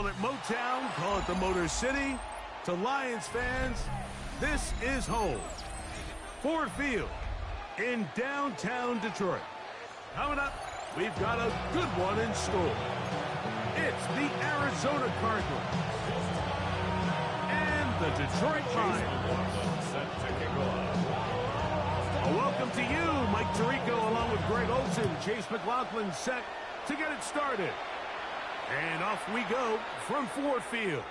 Call it Motown, call it the Motor City. To Lions fans, this is home. Ford Field in downtown Detroit. Coming up, we've got a good one in store. It's the Arizona Cardinals and the Detroit Lions. Welcome to you, Mike Tirico, along with Greg Olson. Chase McLaughlin set to get it started. And off we go from Ford Field.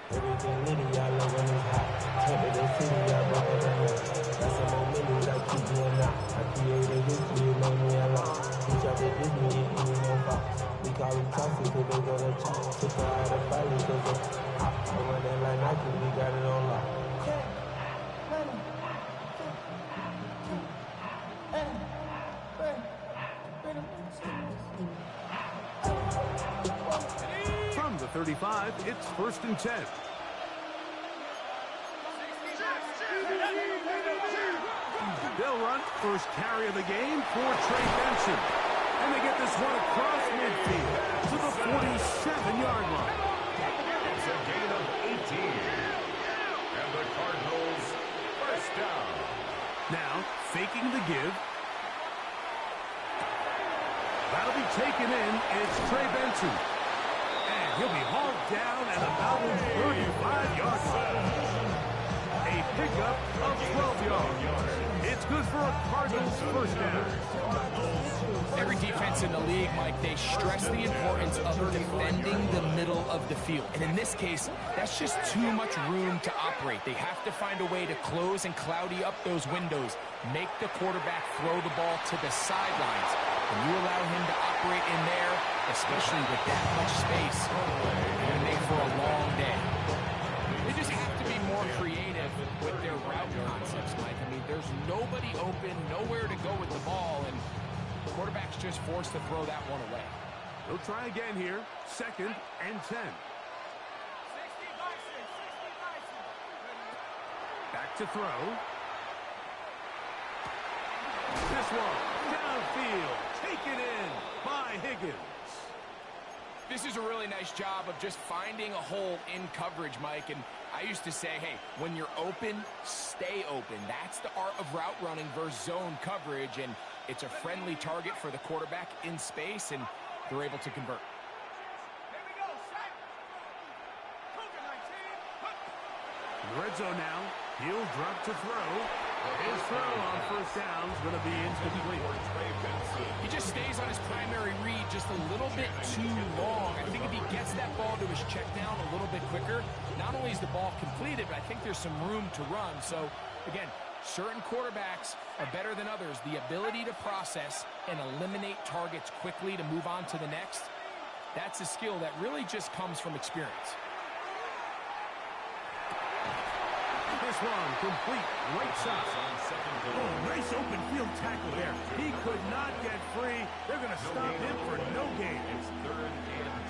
Everything litty, I love when it's hot. Temper the city, I brought it down. Got some more millies, I keep doing that. I created history, it made me a lot. We try to diss me, it ain't no fox. We call them toxic, cause they go to chop. Took her out of fight, cause of hot. I run that like Nike, we got it on lock. From the 35, it's 1st and 10. They'll run first carry of the game for Trey Benson. And they get this one across midfield to the 47-yard line. It's a gain of 18. And the Cardinals first down. Now, faking the give. That'll be taken in. It's Trey Benson. And he'll be hauled down at about his 35-yard line. A pickup of 12 yards. It's good for a Cardinals first down. Every defense in the league, Mike, they stress the importance of defending the middle of the field. And in this case, that's just too much room to operate. They have to find a way to close and cloudy up those windows, make the quarterback throw the ball to the sidelines. When you allow him to operate in there, especially with that much space, you're going to make for a long day. They just have to be more creative with their route concepts, Mike. I mean, there's nobody open, nowhere to go with the ball, and the quarterback's just forced to throw that one away. They'll try again here. 2nd and 10. Back to throw. This one, downfield, taken in by Higgins. This is a really nice job of just finding a hole in coverage, Mike. And I used to say, hey, when you're open, stay open. That's the art of route running versus zone coverage. And it's a friendly target for the quarterback in space, and they're able to convert. In the red zone now. He'll drop to throw. His throw on first down is going to be incomplete. He just stays on his primary read just a little bit too long. I think if he gets that ball to his check down a little bit quicker, not only is the ball completed, but I think there's some room to run. So, again, certain quarterbacks are better than others. The ability to process and eliminate targets quickly to move on to the next, that's a skill that really just comes from experience. This one complete, right side. Oh, nice open field tackle there. He could not get free. They're going to stop him for no gain.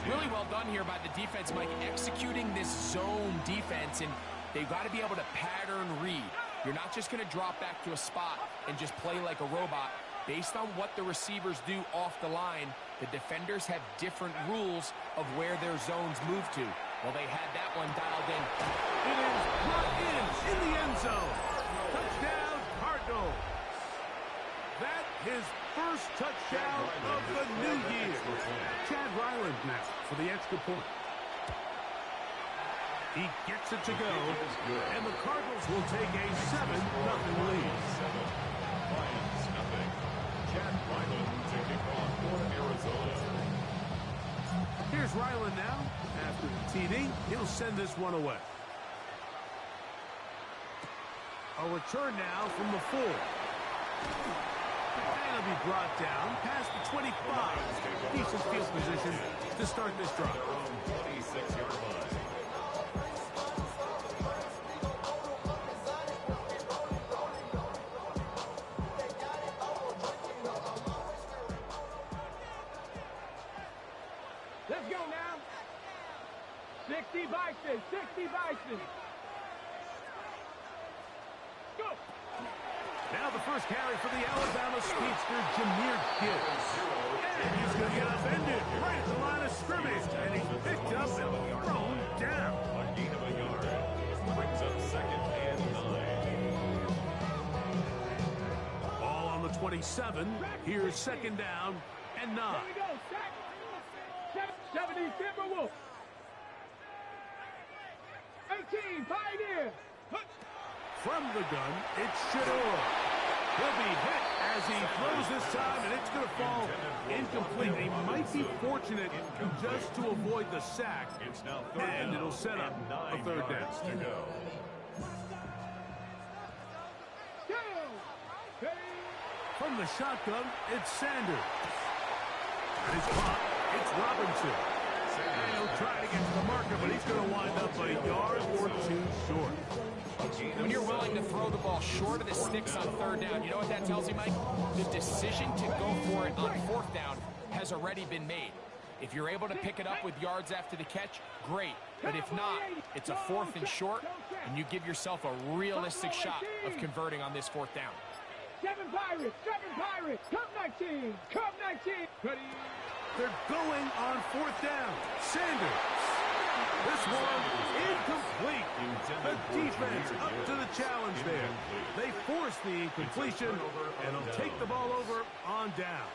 Really well done here by the defense, Mike, executing this zone defense, and they've got to be able to pattern read. You're not just going to drop back to a spot and just play like a robot. Based on what the receivers do off the line, the defenders have different rules of where their zones move to. Well, they had that one dialed in. It is brought in the end zone. Touchdown, Cardinals. That his first touchdown of the new year. Chad Ryland now for the extra point. He gets it to go, and the Cardinals will take a 7-0 lead. 7-0. Chad Ryland taking off for Arizona. Here's Ryland now. After the TD, he'll send this one away. A return now from the 4. And it'll be brought down past the 25. Decent field position to start this drive. 26-yard line. Let's go now. 60 Bison, 60 Bison. Go. Now the first carry for the Alabama speedster, Jahmyr Gibbs. And he's going to get upended right at the line of scrimmage. And he's picked up and thrown down. A gain of a yard. Brings up 2nd and 9. Ball on the 27. Here's 2nd down and 9. Here we go, sack. 70 Timberwolves. 18 Pioneer. From the gun, it's Shador. He'll be hit as he throws this time, and it's going to fall incomplete. He might be fortunate just to avoid the sack, and it'll set up a 3rd down. To go. From the shotgun, it's Sanders. And it's caught. It's Robinson. And he'll try to get to the marker, but he's going to wind up a yard or 2 short. When you're willing to throw the ball short of the sticks on 3rd down, you know what that tells you, Mike? The decision to go for it on 4th down has already been made. If you're able to pick it up with yards after the catch, great. But if not, it's a 4th and short, and you give yourself a realistic shot of converting on this 4th down. 7 Pirates, Cup 19, Cup 19. They're going on 4th down. Sanders. This one incomplete. The defense up to the challenge there. They force the incompletion, and will take the ball over on down.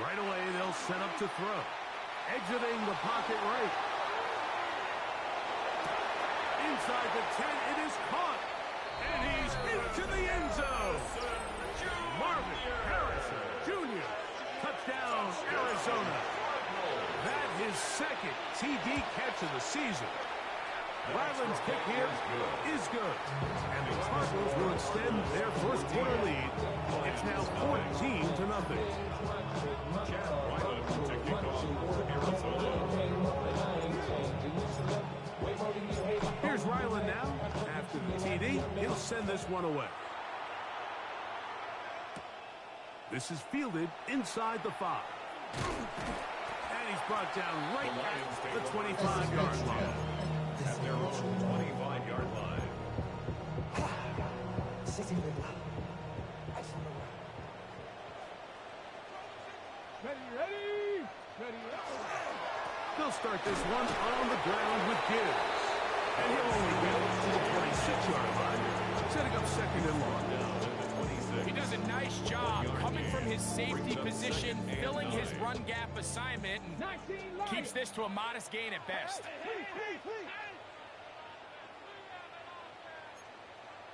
Right away, they'll set up to throw. Exiting the pocket right. Inside the 10, it is caught. And he's into the end zone. Marvin Harrison Jr. Touchdown, Arizona. That his 2nd TD catch of the season. Ryland's kick here is good. And the Cardinals will extend their first quarter lead. It's now 14-0. Here's Ryland now. After the TD, he'll send this one away. This is fielded inside the 5. And he's brought down right at the 25-yard line. At their own 25-yard line. Ready. They'll start this one on the ground with Gibbs. And he'll only get it to the 26-yard line, setting up 2nd and long. He does a nice job coming from his safety position, filling his run gap assignment, and keeps this to a modest gain at best.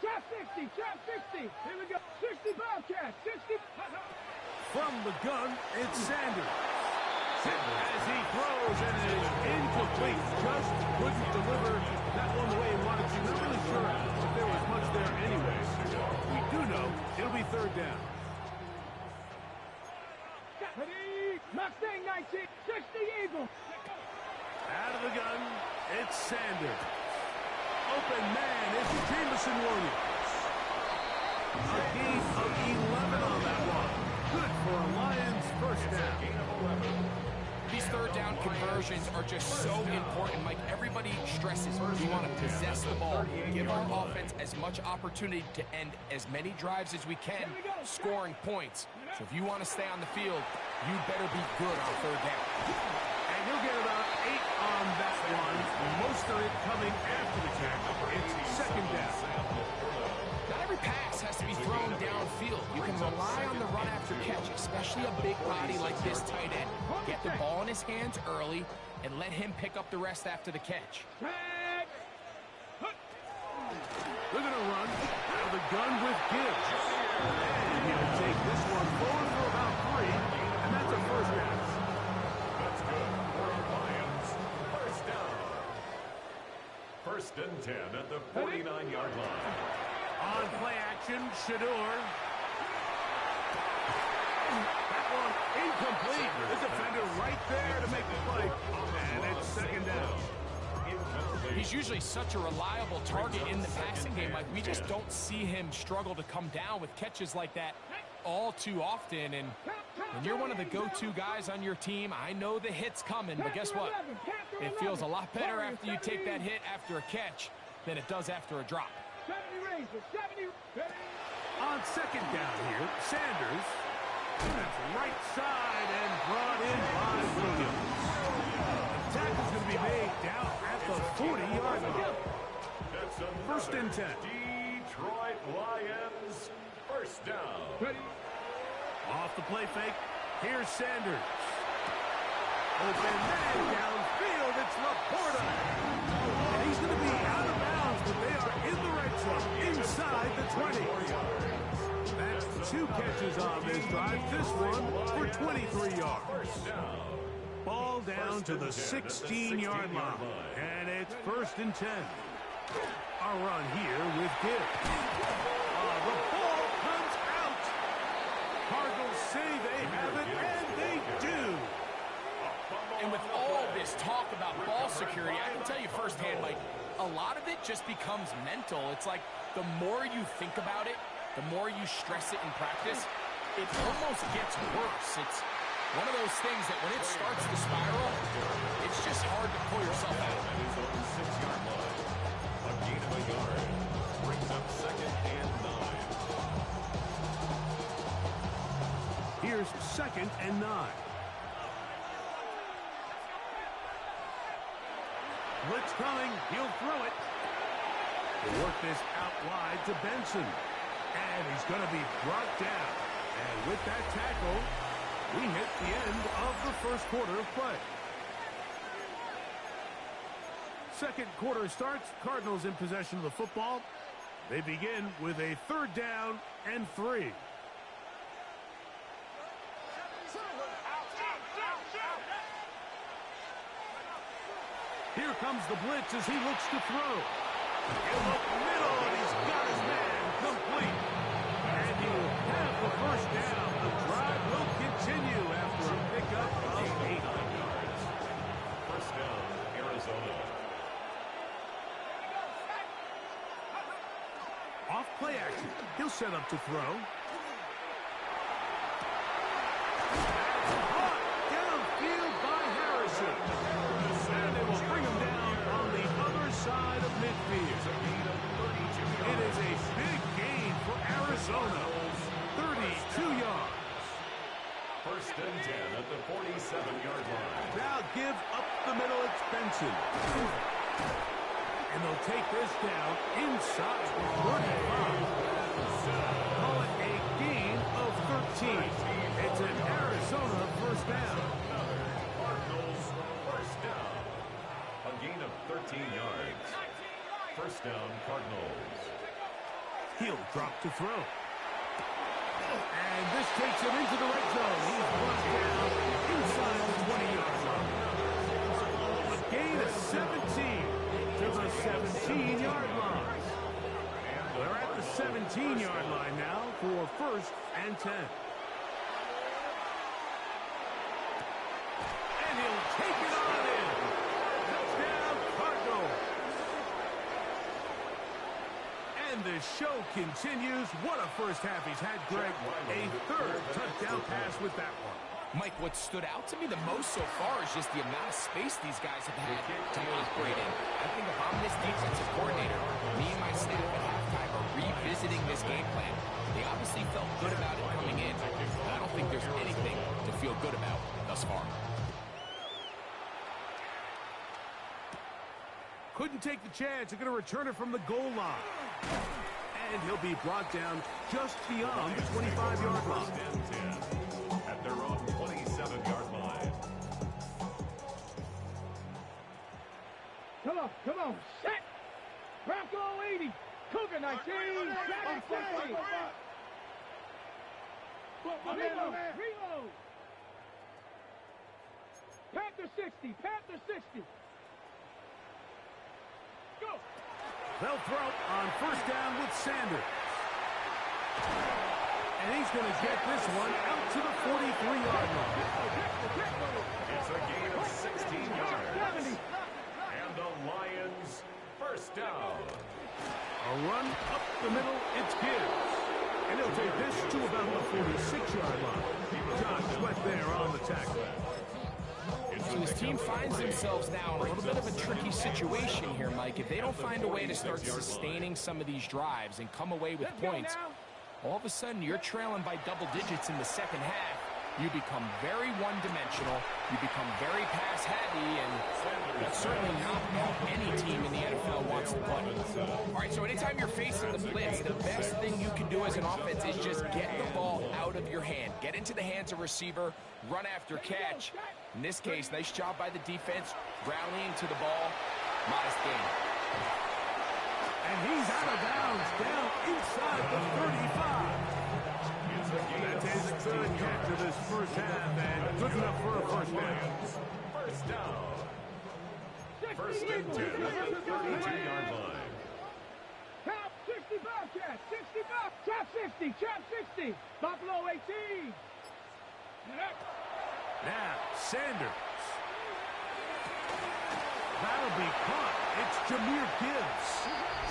Trap 60. Here we go. 60 Bobcats. 60. From the gun, it's Sanders. As he throws, and it is incomplete. Just couldn't deliver that one the way he wanted to. Not really sure if there was much there anyways. We do know it'll be 3rd down. Ready. Mustang 19. 60 Eagle. Out of the gun, it's Sanders. Open man is Jameson Williams. A gain of 11 on that one. Good for a Lions first down. These 3rd down conversions are just so important, Mike. Everybody stresses we want to possess the ball, give our offense as much opportunity to end as many drives as we can, scoring points. So if you want to stay on the field, you better be good on 3rd down. And you'll get about 8 on that one. Most of it coming after the tackle. It's 2nd down. Not every pass has to be thrown downfield. You can rely on the run after catch, especially a big body like this tight end. Get the ball in his hands early and let him pick up the rest after the catch. They're going to run out of the gun with Gibbs. And he'll take this one forward for about 3, and that's a first down. That's good for our Lions. First down. 1st and 10 at the 49-yard line. On play action, Shador. That one incomplete. The defender right there to make the play. And it's 2nd down. He's He's usually such a reliable target in the passing game. Like, we just don't see him struggle to come down with catches like that all too often. And when you're one of the go-to guys on your team, I know the hit's coming, but guess what? It feels a lot better after you take that hit after a catch than it does after a drop. 70 Rangers, 70. On second down here, Sanders. That's right side and brought in by Williams. The tackle's going to be made down at the 40-yard line. First and 10. Detroit Lions, first down. Off the play fake, here's Sanders. Open man downfield, it's Laporta. And he's going to be out of bounds, but they are in the red zone, inside the 20. That's 2 catches on this drive. This one for 23 yards. Ball down to the 16-yard line. And it's first and 10. A run here with Gibbs. The ball comes out. Cardinals say they have it, and they do. And with all this talk about ball security, I can tell you firsthand, Mike, a lot of it just becomes mental. It's like the more you think about it, the more you stress it in practice, it almost gets worse. It's one of those things that when it starts to spiral, it's just hard to pull yourself out. 6-yard line. A gain of a yard. Brings up second and 9. Here's second and 9. Blitz coming. He'll throw it. They work this out wide to Benson. And he's going to be brought down. And with that tackle, we hit the end of the first quarter of play. Second quarter starts. Cardinals in possession of the football. They begin with a 3rd down and 3. Here comes the blitz as he looks to throw. In the middle, and he's got his man complete. And he will have the first down. The drive will continue after a pickup of 8 yards. First down, Arizona. Off play action. He'll set up to throw. Caught downfield by Harrison. And they will bring him down on the other side of midfield. It is a big gain for Arizona. 32 yards. First and 10 at the 47-yard line. Now give up the middle. It's Benson. And they'll take this down inside the 45. Call it a gain of 13. It's an Arizona first down. Cardinals, first down. A gain of 13 yards. First down, Cardinals. He'll drop to throw. And this takes him into the red zone. He's brought down inside the 20-yard line. A gain of 17 to the 17-yard line. They're at the 17-yard line now for first and 10. And he'll take it on in. Touchdown, Cardinals. And the show continues. What a first half he's had, Greg. A 3rd touchdown pass with that one. Mike, what stood out to me the most so far is just the amount of space these guys have had to operate in. I think if I'm this defensive coordinator, me and my staff at halftime are revisiting this game plan. They obviously felt good about it coming in, but I don't think there's anything to feel good about thus far. Couldn't take the chance. They're going to return it from the goal line. And he'll be brought down just beyond the 25-yard line. At their own 27-yard line. Come on, set. Bronco 80. Cougar 19. Jack 40. Reload. Panther 60. Panther 60. Go. They'll throw on first down with Sanders. And he's going to get this one out to the 43-yard line. It's a gain of 16 yards. And the Lions First down. A run up the middle, it's Gibbs. And he'll take this to about the 46-yard line. John Sweat there on the tackle. So his team finds themselves now in a little bit of a tricky situation here, Mike. If they don't find a way to start sustaining some of these drives and come away with points, all of a sudden you're trailing by double digits in the second half. You become very one-dimensional, you become very pass-heavy, and that's certainly not how any team in the NFL wants to play. All right, so anytime you're facing the blitz, the best thing you can do as an offense is just get the ball out of your hand. Get into the hands of receiver, run after catch. In this case, nice job by the defense, rallying to the ball. Modest gain. And he's out of bounds, down inside the 35. That's his third catch of this first half, and good enough for a first down. First down. First and 10 at the 32-yard line. Top 60 Bobcat, 60 Bob, chop 60, chop 60. Buffalo 18. Now, Sanders. That'll be caught. It's Jahmyr Gibbs.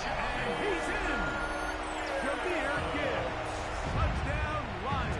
And he's in. Jahmyr Gibbs. Touchdown, Lions.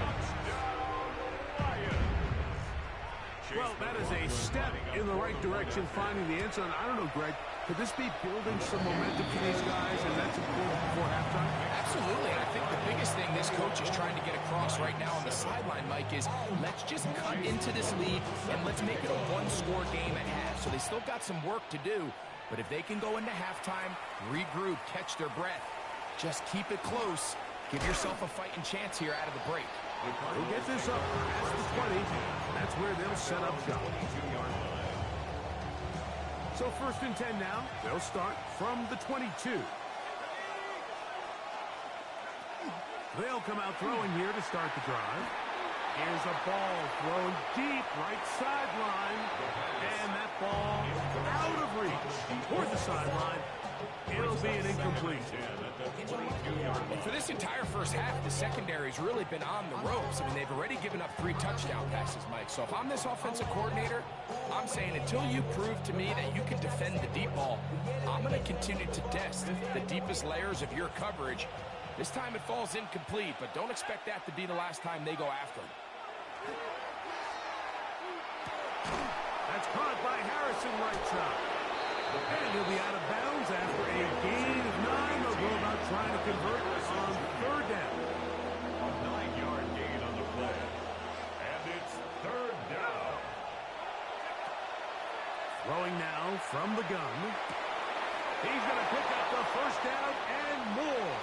Well, that is a step in the right direction, finding the end zone. I don't know, Greg. Could this be building some momentum for these guys, and that's important before halftime? Absolutely. I think the biggest thing this coach is trying to get across right now on the sideline, Mike, is let's just cut into this lead and let's make it a one-score game at half. So they still got some work to do, but if they can go into halftime, regroup, catch their breath, just keep it close, give yourself a fighting chance here out of the break. They'll get this up past the 20. That's where they'll set up shop. So first and 10 now. They'll start from the 22. They'll come out throwing here to start the drive. Here's a ball thrown deep right sideline. And that ball out of reach toward the sideline. It'll be an incomplete. For this entire first half, the secondary's really been on the ropes. I mean, they've already given up 3 touchdown passes, Mike. So if I'm this offensive coordinator, I'm saying until you prove to me that you can defend the deep ball, I'm going to continue to test the deepest layers of your coverage. This time it falls incomplete, but don't expect that to be the last time they go after him. That's caught by Harrison right side. And he'll be out of bounds after a gain of 9. They'll go about trying to convert on third down. A 9-yard gain on the play. And it's third down. Throwing now from the gun. He's going to pick up the first down and more.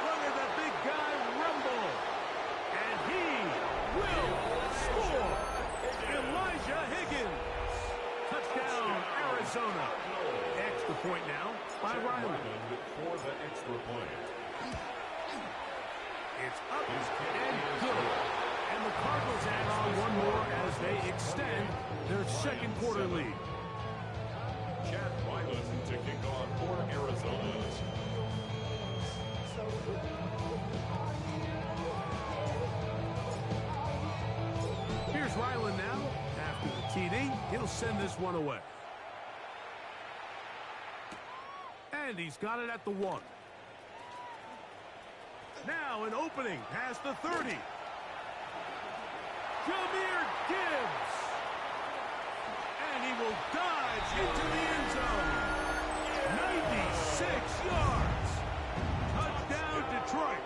Look at the big guy rumble. And he will score. Elijah Higgins. Touchdown, Arizona. Extra point now by Riley. For the extra point. It's up and good. And the Cardinals add on one more as they extend their second quarter lead. Chad Ryland to kick off for Arizona. Here's Ryland now. After the TD, he'll send this one away. And he's got it at the 1. Now an opening past the 30. Jahmyr Gibbs. And he will dive into the end zone. 96 yards. Touchdown, Detroit.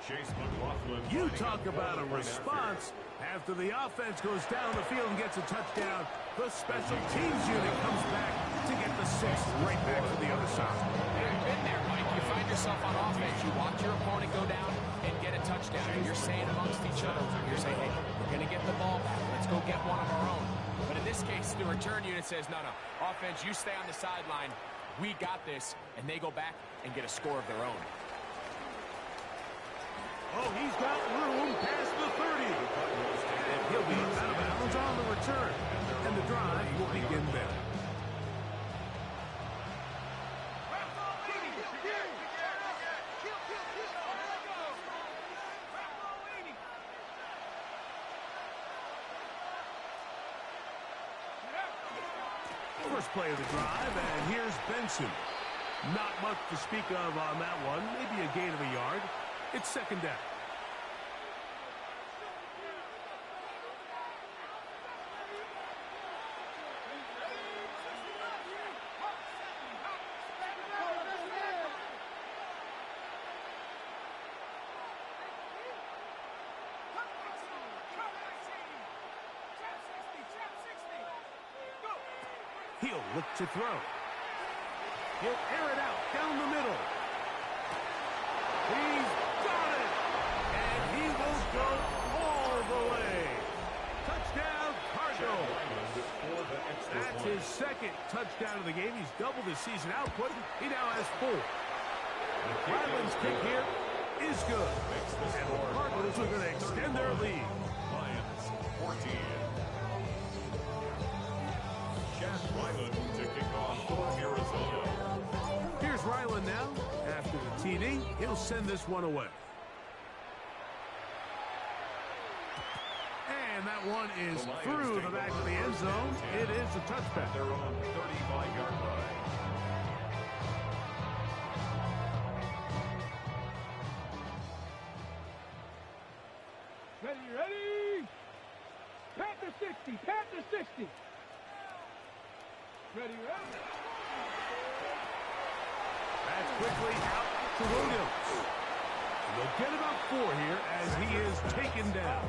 Chase McLaughlin. You talk about a response. After the offense goes down the field and gets a touchdown, the special teams unit comes back to get the 6th right back to the other side. You've been there, Mike. You find yourself on offense. You watch your opponent go down and get a touchdown. And you're saying amongst each other, you're saying, hey, we're going to get the ball back. Let's go get one of our own. But in this case, the return unit says, no, offense, you stay on the sideline. We got this. And they go back and get a score of their own. Oh, he's got room past the 30. And he'll be out of bounds on the return. And the drive will begin there. first play of the drive, and here's Benson. Not much to speak of on that one. Maybe a gain of a yard. It's second down. He'll look to throw. He'll air it out down the middle. He's got it! And he will go all the way. Touchdown, Cardinals. That's his second touchdown of the game. He's doubled his season output. He now has 4. Ryland's kick here is good. And the Cardinals are going to extend their lead. Lions 14. Ryland to kick off for Arizona. Here's Ryland now. After the TD, he'll send this one away. And that one is through the back of the end zone. It is a touchback. Their own 35-yard line. Ready? Panther 60, Panther 60. Ready? That's quickly out to Williams. They'll get about 4 here as he is taken down.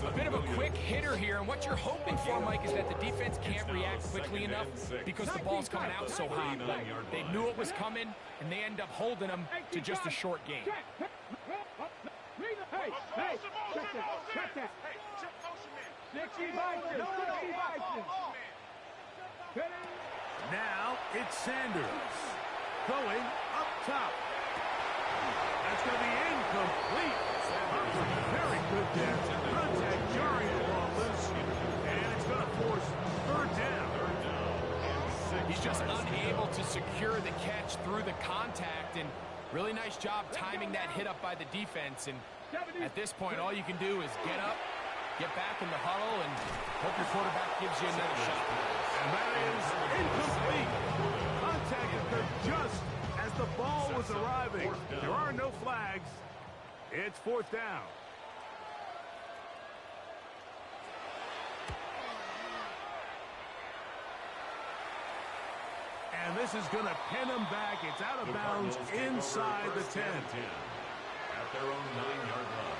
A bit of a quick hitter here, and what you're hoping for, Mike, is that the defense can't react quickly enough because the ball's coming out so hot. They knew it was coming, and they end up holding them to just a short game. Hey, check that. 60 Bison, 60 Bison. Now it's Sanders going up top. That's going to be incomplete. Very good there. Contact jarring the ball loose, and it's going to force third down. He's just unable to secure the catch through the contact, and really nice job timing that hit up by the defense. And at this point, all you can do is get up, get back in the huddle, and hope your quarterback gives you another shot. And that is incomplete. Contact occurred just as the ball was arriving. There are no flags. It's fourth down. And this is going to pin him back. It's out of bounds inside the 10. At their own 9-yard line.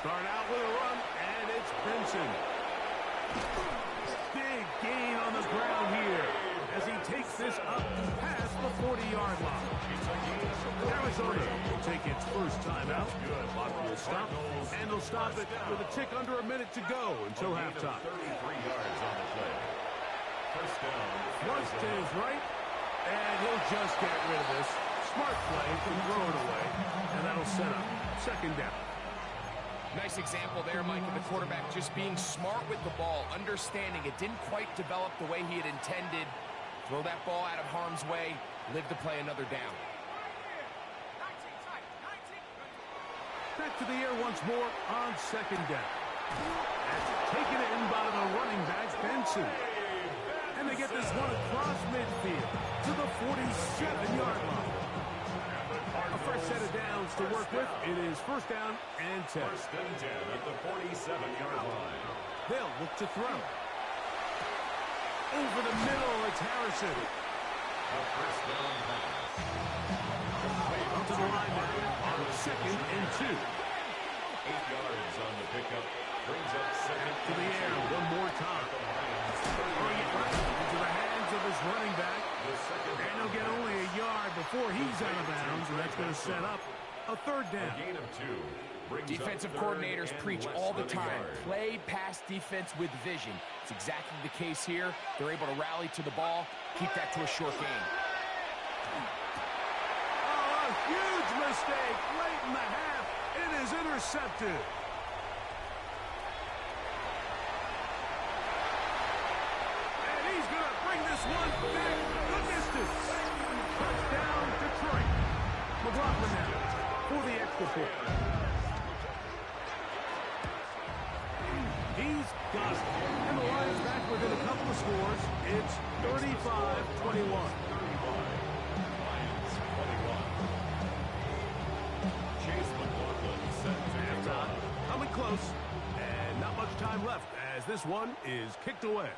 Start out with a run, and it's Benson. Big gain on the ground here as he takes this up past the 40-yard line. Arizona will take its first time out. Clock will stop, and they'll stop it with a tick under a minute to go until halftime. 33 yards on the play. First down. Thrust to his right, and he'll just get rid of this. Smart play to throw it away, and that'll set up second down. Nice example there, Mike, of the quarterback just being smart with the ball, understanding it didn't quite develop the way he had intended. Throw that ball out of harm's way, live to play another down. Back to the air once more on second down. That's taken in by the running back, Benson. And they get this one across midfield to the 47-yard line. A first set of downs to work with. It is first down and 10. First and 10 at the 47-yard line. They'll look to throw. Over the middle, it's Harrison. A first down pass. Up to the line now on second and 2. 8 yards on the pickup. Brings up second To the air one more time. Throwing it right into the hands of his running back. And he'll get only a yard before he's out of bounds, and that's going to set up a third down. A gain of 2. Defensive coordinators preach all the time, play pass defense with vision. It's exactly the case here. They're able to rally to the ball, keep that to a short game. Oh, a huge mistake late in the half. It is intercepted. And he's going to bring this one back the distance. Touchdown, Detroit. Detroit. He's got it. And the Lions back within a couple of scores. It's 35-21. Coming close, and not much time left as this one is kicked away.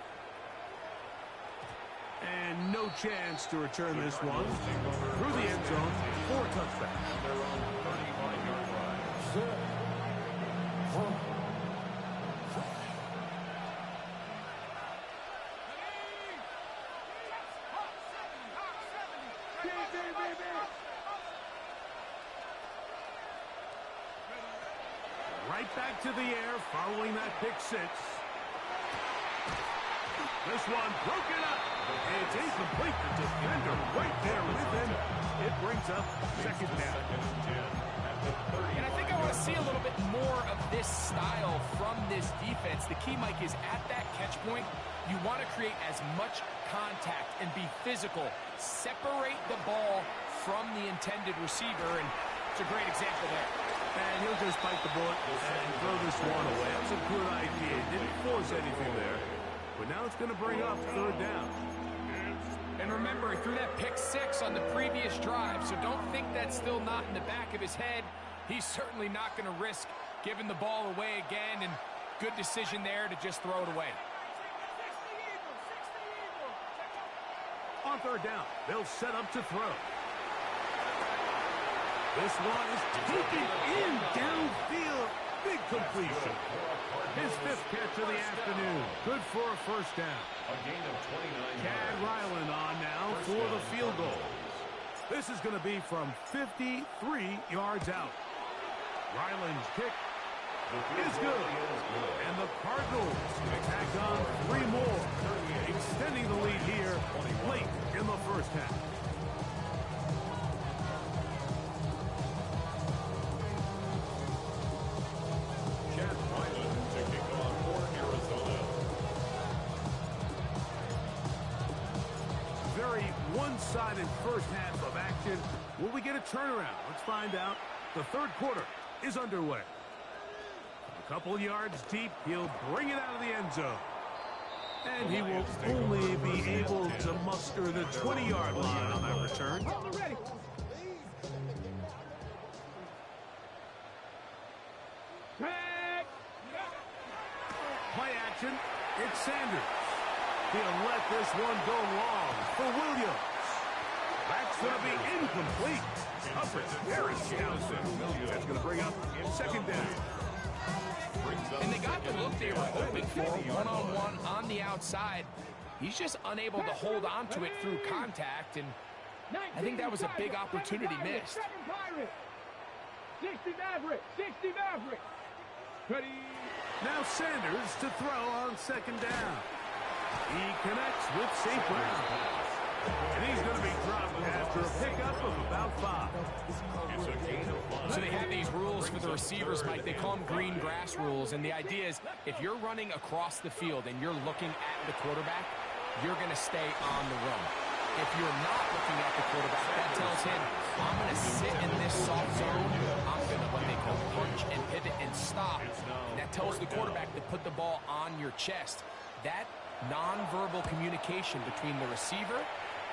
And no chance to return this one through the end zone for a touchback. Right back to the air following that pick six. This one broken up. It's incomplete. The defender right there with him. It brings up second down. And I think I want to see a little bit more of this style from this defense. The key, Mike, is at that catch point, you want to create as much contact and be physical. Separate the ball from the intended receiver, and it's a great example there. And he'll just bite the bullet and throw this one away. That was a good idea. Didn't force anything there. But now it's going to bring up third down. And remember, he threw that pick six on the previous drive, so don't think that's still not in the back of his head. He's certainly not going to risk giving the ball away again, and good decision there to just throw it away. On third down, they'll set up to throw. This one is taken in downfield. Big completion. His fifth catch of the afternoon. Good for a first down. A gain of 29 Chad Ryland on now for the field goal. This is going to be from 53 yards out. Ryland's kick is good. And the Cardinals tack on 3 more, extending the lead here late in the first half. One-sided first half of action. Will we get a turnaround? Let's find out. The third quarter is underway. A couple yards deep, he'll bring it out of the end zone. And he will only be able to muster the 20-yard line on that return. Play action. It's Sanders. He'll let this one go long for Williams. That's going to be incomplete. Up it's Harry Townsend. That's going to bring up second down. And they got the look they were hoping for, one-on-one on the outside. He's just unable to hold on to it through contact, and I think that was a big opportunity missed. 60 Maverick, 60 Maverick. Ready. Now Sanders to throw on second down. He connects with St. Brown. And he's going to be dropped after a pickup of about 5. So they have these rules for the receivers, Mike. They call them green grass rules. And the idea is if you're running across the field and you're looking at the quarterback, you're going to stay on the run. If you're not looking at the quarterback, that tells him, I'm going to sit in this soft zone. I'm going to what they call punch and pivot and stop. And that tells the quarterback to put the ball on your chest. That nonverbal communication between the receiver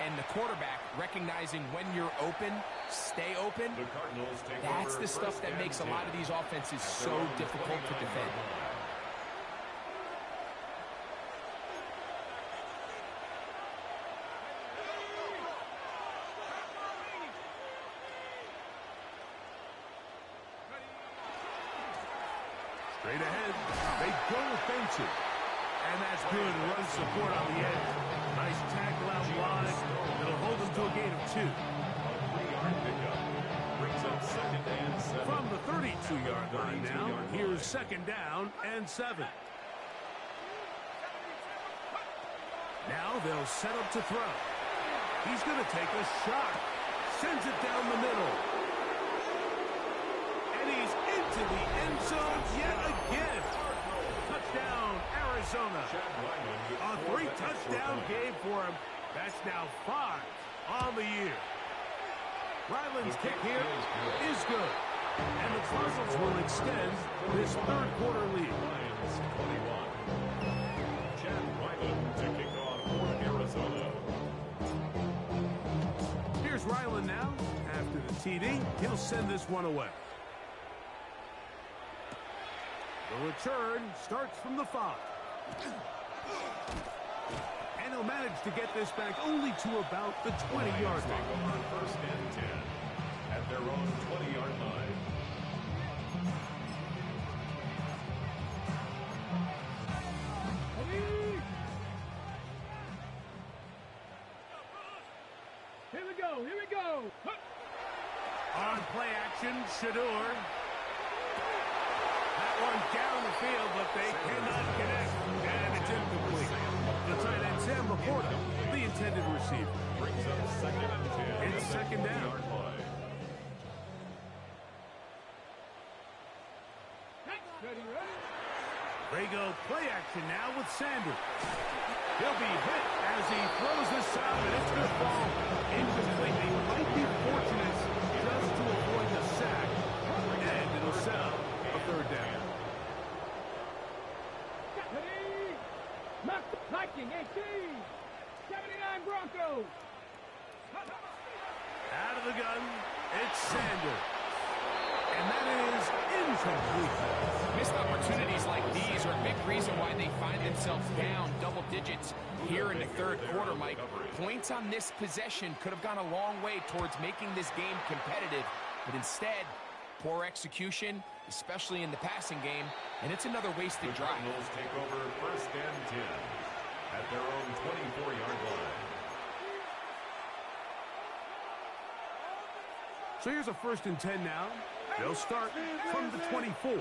and the quarterback, recognizing when you're open, stay open, that's the stuff that makes a lot of these offenses so difficult to defend. Straight ahead, they go offensive. And that's good run support on the end. Nice tackle out wide. It'll hold them to a gain of 2. A 3-yard pickup brings up second and 7. From the 32-yard line now, here's second down and 7. Now they'll set up to throw. He's going to take a shot. Sends it down the middle. And he's into the end zone yet again. Touchdown, Arizona. A 3-touchdown game for him. That's now 5 on the year. Ryland's kick here is good. And the Cardinals will extend this third quarter lead. Lions 21. Chad Ryland to kick off for Arizona. Here's Ryland now. After the TD, he'll send this one away. The return starts from the 5. And he'll manage to get this back only to about the 20-yard line. Take over first and 10 at their own 20-yard line. Here we go, here we go. On play action, Shador. That one down the field, but they cannot connect. And it's incomplete. The tight end, Sam Laporta, the intended receiver. Brings up second and 10. It's second down. 20-yard line. Ready, ready. Rago play action now with Sanders. He'll be hit as he throws this out, and it's going to fall incomplete. He might be fortunate just to avoid the sack, and it'll sell a third down. Ready. Viking 18. 79 Broncos. Out of the gun, it's Sanders. And that is incomplete. Missed opportunities like these are a big reason why they find themselves down double digits here in the third quarter, Mike. Points on this possession could have gone a long way towards making this game competitive, but instead, poor execution, especially in the passing game, and it's another wasted drive. Cardinals take over first and 10 at their own 24-yard line. So here's a first and 10 now. They'll start from the 24.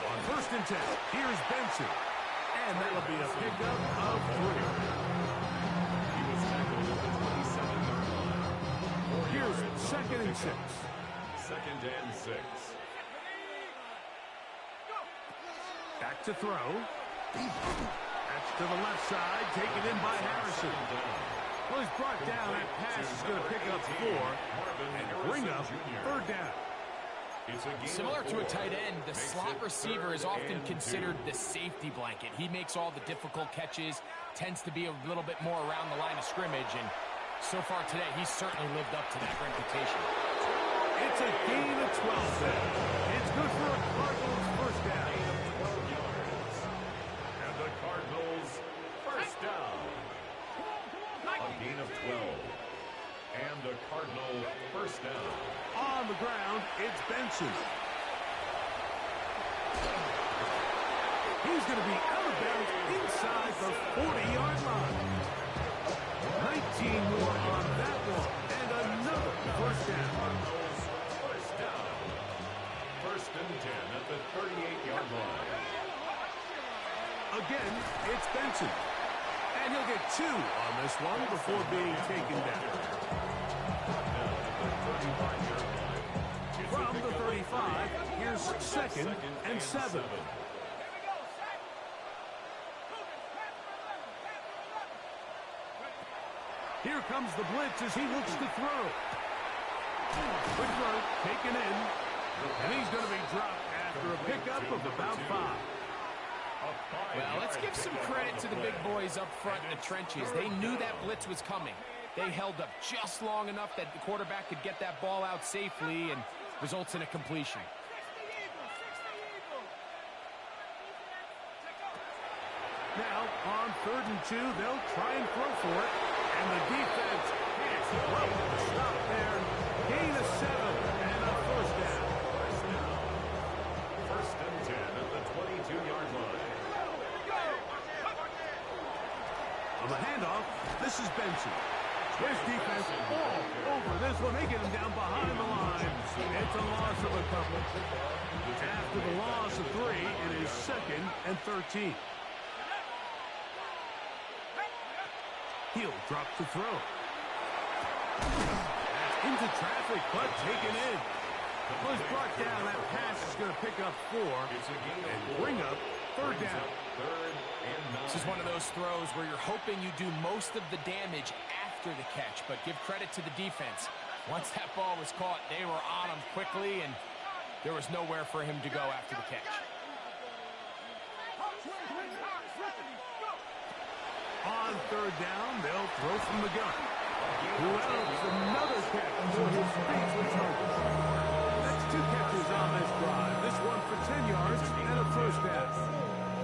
On first and 10, here's Benson. And that'll be a pickup of 3. He was tackled at the 27-yard line. 4 Here's yards on second the and pickup. 6. Second and 6. Back to throw. That's to the left side, taken in by Harrison. Well, he's brought down. That pass is going to pick up 4 and bring up third down. Similar to a tight end, the slot receiver is often considered the safety blanket. He makes all the difficult catches, tends to be a little bit more around the line of scrimmage, and so far today, he's certainly lived up to that reputation. It's a gain of 12 then. It's good for a Cardinals first down. And the Cardinals first down. A gain of 12. And a Cardinal first down. On the ground, it's Benson. He's going to be out of bounds inside the 40-yard line. 19 more on that one. And another first down. Cardinals first down. First and 10 at the 38-yard line. Again, it's Benson. And he'll get 2 on this one before being taken down. From the 35, here's second and 7. Here comes the blitz as he looks to throw. Quick throw, taken in. And he's going to be dropped after a pickup of about 5. Well, let's give some credit to the big boys up front in the trenches. They knew that blitz was coming. They held up just long enough that the quarterback could get that ball out safely and results in a completion. Now, on third and 2, they'll try and throw for it. And the defense can't throw to stop there. Gain of 7 and a first down. First and 10 at the 22-yard line. On the handoff, this is Benson. His defense all over this one. They get him down behind the line. It's a loss of a couple. After the loss of 3, it is second and 13. He'll drop the throw. Into traffic, but taken in. Was brought down. That pass is going to pick up 4 and bring up third down. This is one of those throws where you're hoping you do most of the damage after the catch, but give credit to the defense. Once that ball was caught, they were on him quickly, and there was nowhere for him to go after the catch. On third down, they'll throw from the gun. Wells, another catch for his favorite target. That's 2 catches on this drive. This one for 10 yards and a first down.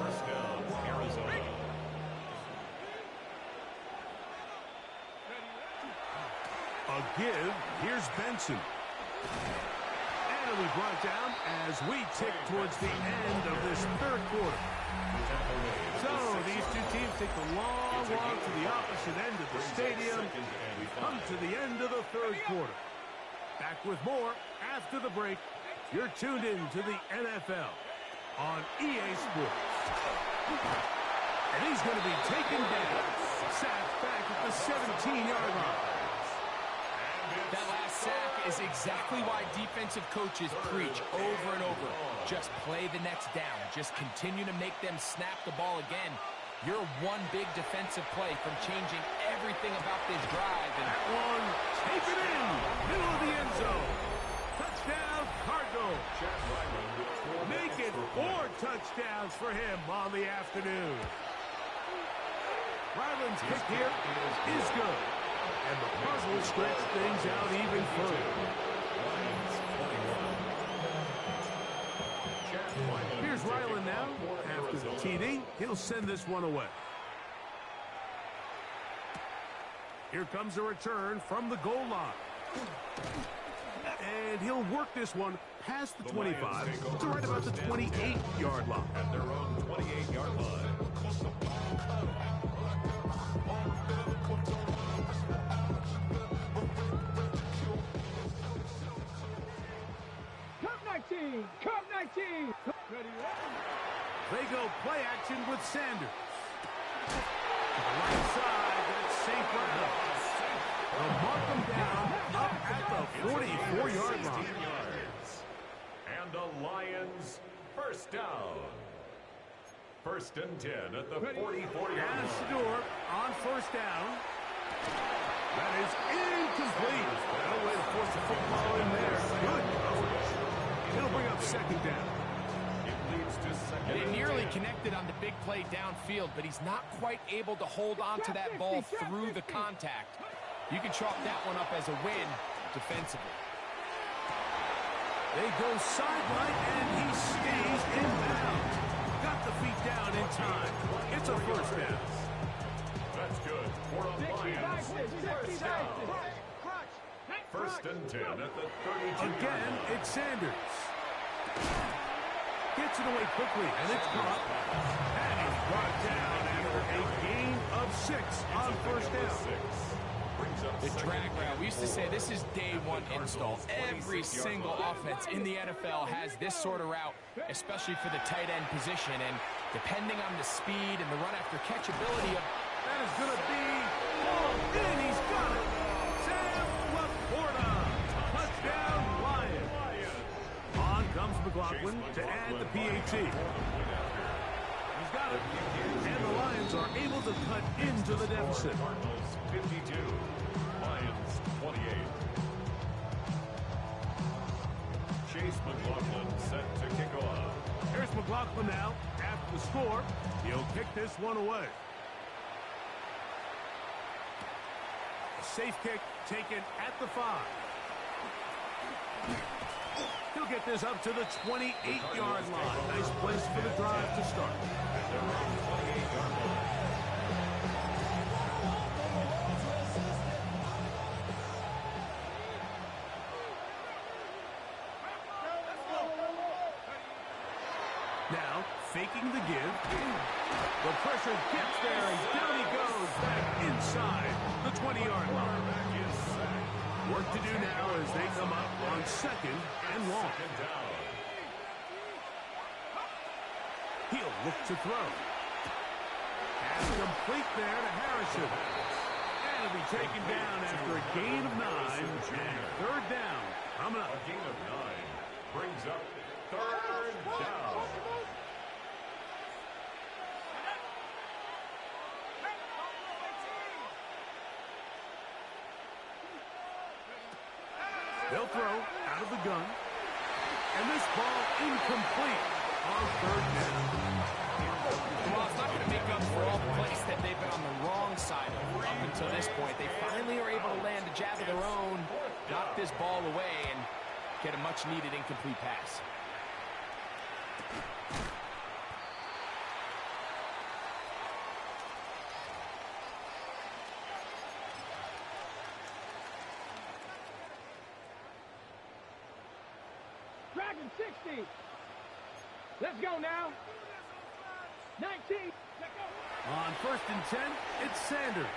First down, Arizona. A give. Here's Benson. And it'll be brought down as we tick towards the end of this third quarter. So these two teams take the long walk to the opposite end of the stadium. We come to the end of the third quarter. Back with more after the break. You're tuned in to the NFL on EA Sports. And he's going to be taken down. Sacked back at the 17-yard line. That last sack is exactly why defensive coaches preach over and over. Just play the next down. Just continue to make them snap the ball again. You're one big defensive play from changing everything about this drive. And that one, take it in, middle of the end zone. Touchdown, Cardinals. Make it 4 touchdowns for him on the afternoon. Ryland's kick here is good. And the Cardinals stretch things out even further. Here's Ryland now. After the TD, he'll send this one away. Here comes a return from the goal line. And he'll work this one past the 25 to right about the 28-yard line. At their own 28-yard line. Cup 19. They go play action with Sanders. To the right side, that's safe route. They'll mark them down up at the 44-yard line. And the Lions first down. First and 10 at the 44-yard line. And Shador on first down. That is incomplete. No way to force the football in there. Good coverage. It'll bring up second down. It leads to second. They nearly connected on the big play downfield, but he's not quite able to hold on to that ball through the contact. You can chalk that one up as a win defensively. They go sideline, and he stays in bounds. Got the feet down in time. It's a first down. That's good for a Lions. First down. First and 10 at the 32. Again, it's Sanders. Gets it away quickly, and it's caught. And he's brought down after a gain of 6 on first down. The drag route. We used to say this is day one install. Every single offense in the NFL has this sort of route, especially for the tight end position. And depending on the speed and the run after catch ability of... That is going to be hauled in. He's got it. Sam Laporta. Touchdown, Lions. On comes McLaughlin to add the PAT. He's got it. And the Lions are able to cut into the deficit. Cardinals 52, Lions 28. Chase McLaughlin set to kick off. Here's McLaughlin now. After the score, he'll kick this one away. A safe kick taken at the 5. He'll get this up to the 28-yard line. Nice place for the drive to start. Now, faking the give. The pressure gets there, and down he goes back inside the 20-yard line. Work to do now as they come up on second and long. He'll look to throw. Pass complete there to Harrison. And he'll be taken down after a gain of 9. And third down coming up. A gain of 9 brings up third down. They'll throw out of the gun. And this ball incomplete on third down. Well, it's not going to make up for all the plays that they've been on the wrong side of up until this point. They finally are able to land a jab of their own, knock this ball away, and get a much-needed incomplete pass. Dragon 60. Let's go now. 19. Let's go. On 1st and 10, it's Sanders.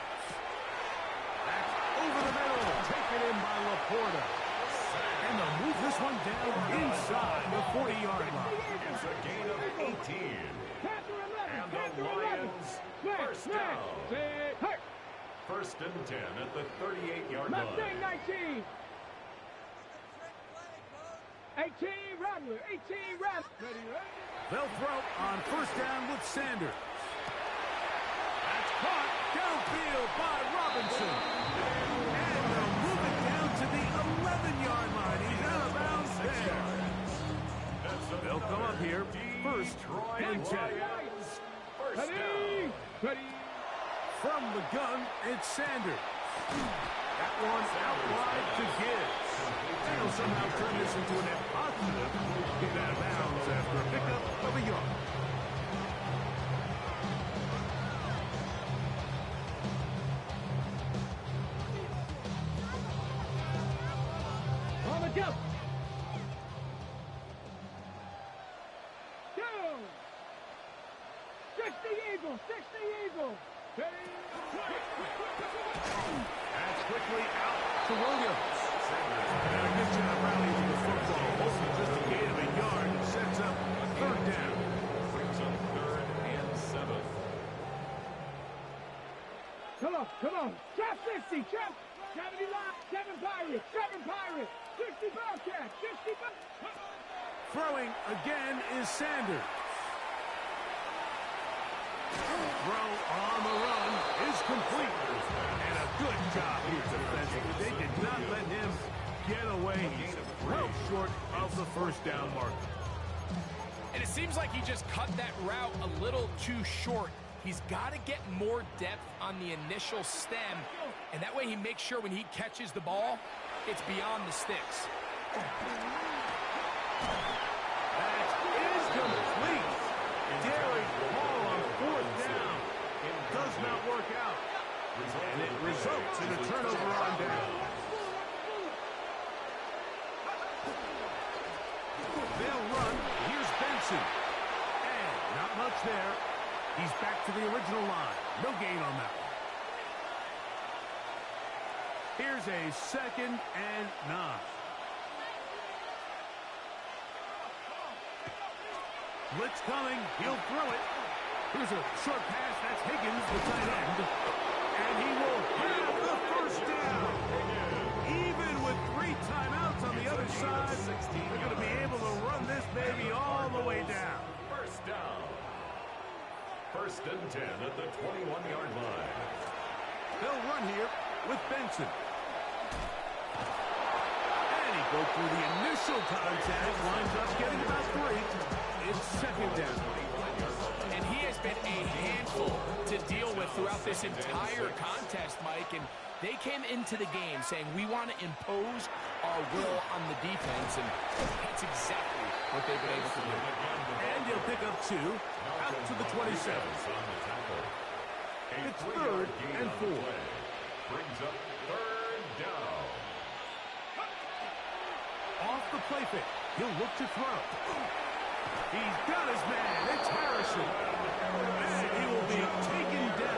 Back over the middle, taken in by Laporta. And they'll move this one down inside the 40-yard line. It's a gain of 18. Panther 11. And the Panther 11. Lions, first down. Say, hey. 1st and 10 at the 38-yard line. Mustang 19. 18 Rattler. 18 Rattler. Ready, ready. They'll throw on 1st down with Sanders. That's caught downfield by Robinson. And they'll move it down to the 11-yard line. He's out of bounds there. They'll come up here. 1st and 10. First Ready. down. Ready. From the gun, it's Sanders. That one out wide to Gibbs. And he'll somehow turn this into a net positive. Get out of bounds after a pickup of a yard. On the jump. Down. 60 Eagles. 60 Eagles. Ready. That's quickly out to Williams. And a good job rallying to the football. Hoping just a gain of a yard and sets up 3rd down. Brings up 3rd and 7. Come on, come on. Trap 60, trap 70 line, 7 Pirates, 7 Pirates, 60 Bobcats, 60 Bobcats. Throwing again is Sanders. Throw on the run is complete. And a good job here defensively. They did not let him get away. He's well short of the 1st down marker. And it seems like he just cut that route a little too short. He's got to get more depth on the initial stem, and that way he makes sure when he catches the ball, it's beyond the sticks. That is complete. Derek Hall on 4th down. It does not work out. And it results in a turnover on down. They'll run. Here's Benson. And not much there. He's back to the original line. No gain on that one. Here's a 2nd and 9. Blitz coming. He'll throw it. Here's a short pass. That's Higgins, the tight end. And he will have the 1st down. Even with 3 timeouts on the other side, they're going to be able to run this baby all the way down. 1st down. 1st and 10 at the 21-yard line. They'll run here with Benson. And he goes through the initial contact, winds up getting about 3. It's 2nd down. And he has been a handful to deal with throughout this entire contest, Mike. And they came into the game saying, we want to impose our will on the defense. And that's exactly what they've been able to do. And he'll pick up 2 out to the 27. It's 3rd and 4. Brings up 3rd down. Off the play fake. He'll look to throw. He's got his man. It's Harrison. And he will be taken down